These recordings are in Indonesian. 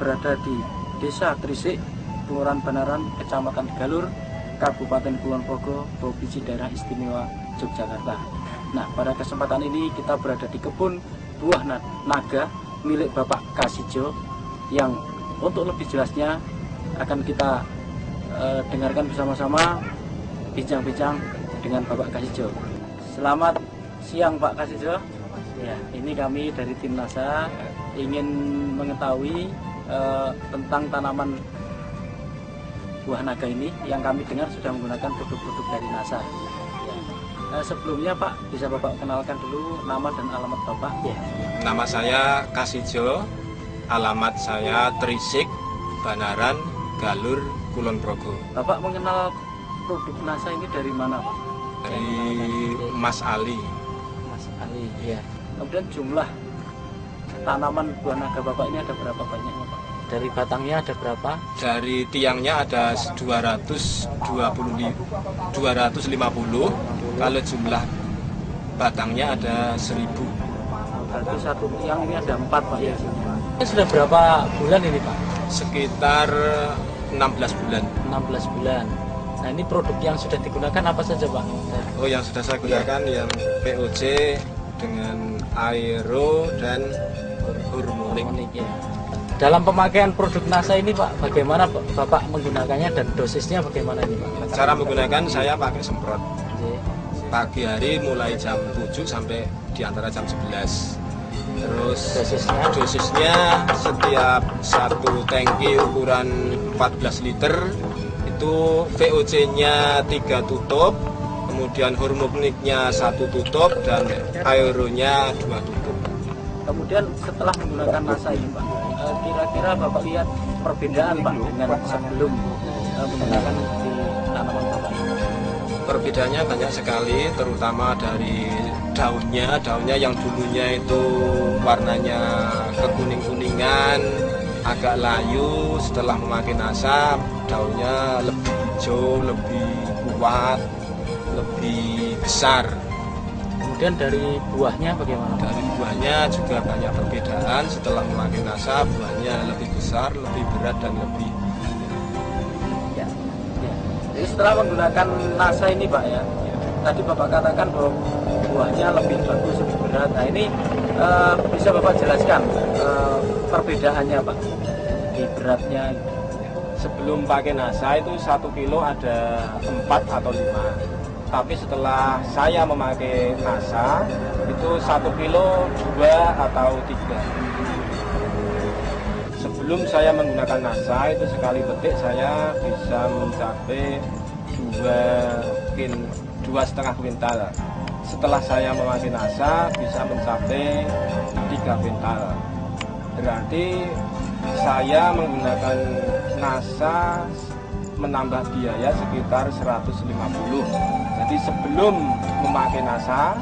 berada di Desa Trisik, Kelurahan Banaran, Kecamatan Galur, Kabupaten Kulon Progo, Provinsi Daerah Istimewa Yogyakarta. Nah, pada kesempatan ini kita berada di kebun buah naga milik Bapak Kasijo, yang untuk lebih jelasnya akan kita dengarkan bersama-sama bincang-bincang dengan Bapak Kasijo. Selamat siang Pak Kasijo. Ya, ini kami dari tim NASA ingin mengetahui tentang tanaman buah naga ini yang kami dengar sudah menggunakan produk-produk dari NASA. Ya. Sebelumnya Pak, bisa Bapak kenalkan dulu nama dan alamat Bapak? Ya. Nama saya Kasijo, alamat saya Trisik, Banaran, Galur, Kulon Progo. Bapak mengenal produk NASA ini dari mana Pak? Dari Mas Ali. Mas Ali, ya. Kemudian jumlah tanaman buah naga Bapak ini ada berapa banyaknya Pak? Dari batangnya ada berapa? Dari tiangnya ada 250. Kalau jumlah batangnya ada 1000. Berarti satu tiang ini ada 4 Pak ya? Ini sudah berapa bulan ini Pak? Sekitar 16 bulan. 16 bulan. Nah, ini produk yang sudah digunakan apa saja Pak? Oh, yang sudah saya gunakan yang POC dengan aero dan hormonik. Ya. Dalam pemakaian produk NASA ini Pak, bagaimana Bapak menggunakannya dan dosisnya bagaimana ini Pak? Cara menggunakan saya pakai semprot. Oke. Pagi hari mulai jam 7 sampai di antara jam 11. Terus dosisnya setiap satu tangki ukuran 14 liter itu VOC-nya 3 tutup, kemudian hormoniknya 1 tutup dan aeronya 2 tutup. Kemudian setelah menggunakan NASA ini Pak, kira-kira Bapak lihat perbedaan Pak dengan sebelum menggunakan di tanaman Bapak ini? Perbedaannya banyak sekali, terutama dari daunnya yang dulunya itu warnanya kekuning-kuningan, agak layu. Setelah memakai NASA, daunnya lebih hijau, lebih kuat, lebih besar. Kemudian dari buahnya bagaimana? Dari buahnya juga banyak perbedaan. Setelah memakai NASA, buahnya lebih besar, lebih berat dan lebih. Jadi setelah menggunakan NASA ini Pak ya, tadi Bapak katakan bahwa buahnya lebih bagus, lebih berat. Nah ini bisa Bapak jelaskan perbedaannya Pak di beratnya? Sebelum pakai NASA itu 1 kilo ada 4 atau 5. Tapi setelah saya memakai NASA itu 1 kilo 2 atau 3. Sebelum saya menggunakan NASA itu sekali petik saya bisa mencapai 2,5 kuintal. Setelah saya memakai NASA bisa mencapai 3 kuintal. Berarti saya menggunakan NASA menambah biaya sekitar 150. Jadi sebelum memakai NASA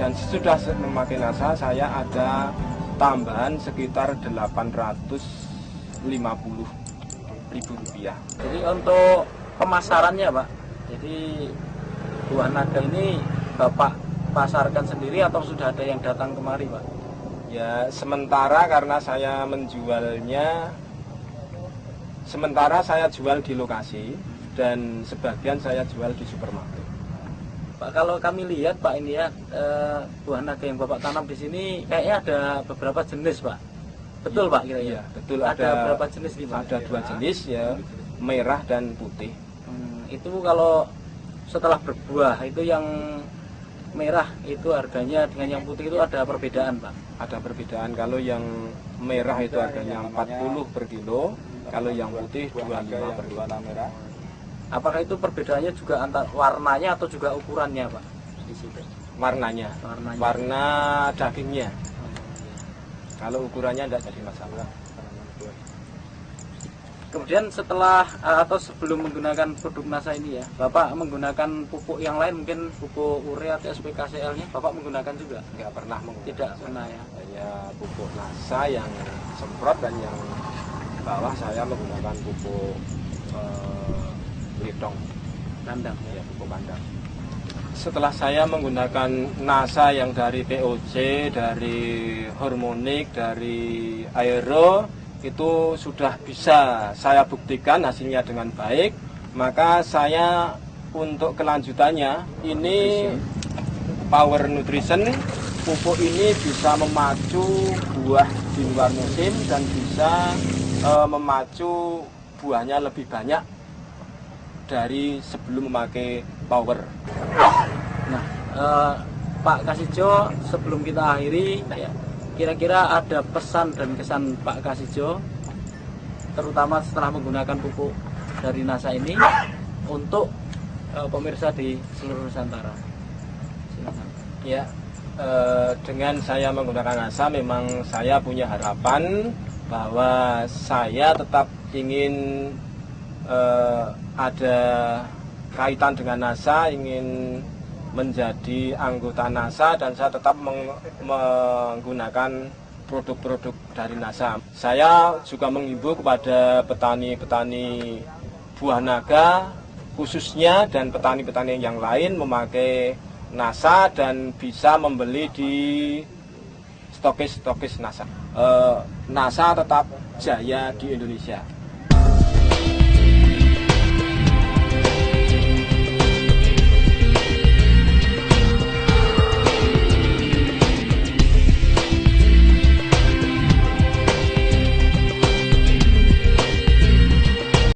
dan sesudah memakai NASA saya ada tambahan sekitar 850.000 rupiah. Jadi untuk pemasarannya Pak, jadi buah naga ini Bapak pasarkan sendiri atau sudah ada yang datang kemari Pak? Ya, sementara karena saya menjualnya, sementara saya jual di lokasi dan sebagian saya jual di supermarket. Pak, kalau kami lihat Pak ini ya, buah naga yang Bapak tanam di sini kayaknya ada beberapa jenis Pak. Betul Pak kira-kira? Iya, betul. Ada berapa jenis nih Pak? Ada 2 jenis ya, merah dan putih. Itu kalau setelah berbuah itu yang merah itu harganya dengan yang putih itu ada perbedaan Pak? Ada perbedaan, kalau yang merah itu harganya 40 per kilo, kalau yang putih 25 per kilo. Apakah itu perbedaannya juga antara warnanya atau juga ukurannya Pak? Di situ. Warnanya. Warna dagingnya. Kalau ukurannya tidak jadi masalah. Kemudian setelah atau sebelum menggunakan produk NASA ini ya, Bapak menggunakan pupuk yang lain, mungkin pupuk urea atau SPKCL-nya Bapak menggunakan juga? Nggak pernah menggunakan. Tidak pernah ya? Hanya pupuk NASA yang semprot, dan yang bawah saya menggunakan pupuk litong Kandang ya, pupuk kandang. Setelah saya menggunakan NASA yang dari POC, dari hormonik, dari aero, itu sudah bisa saya buktikan hasilnya dengan baik, maka saya untuk kelanjutannya ini Power Nutrition, pupuk ini bisa memacu buah di luar musim dan bisa memacu buahnya lebih banyak dari sebelum memakai Power. Nah, Pak Kasijo, sebelum kita akhiri, kira-kira ada pesan dan kesan Pak Kasijo, terutama setelah menggunakan pupuk dari NASA ini untuk pemirsa di seluruh Nusantara. Silakan. Ya, dengan saya menggunakan NASA, memang saya punya harapan bahwa saya tetap ingin ada kaitan dengan NASA, ingin menjadi anggota NASA, dan saya tetap menggunakan produk-produk dari NASA. Saya juga menghimbau kepada petani-petani buah naga khususnya dan petani-petani yang lain memakai NASA dan bisa membeli di stokis-stokis NASA. NASA tetap jaya di Indonesia.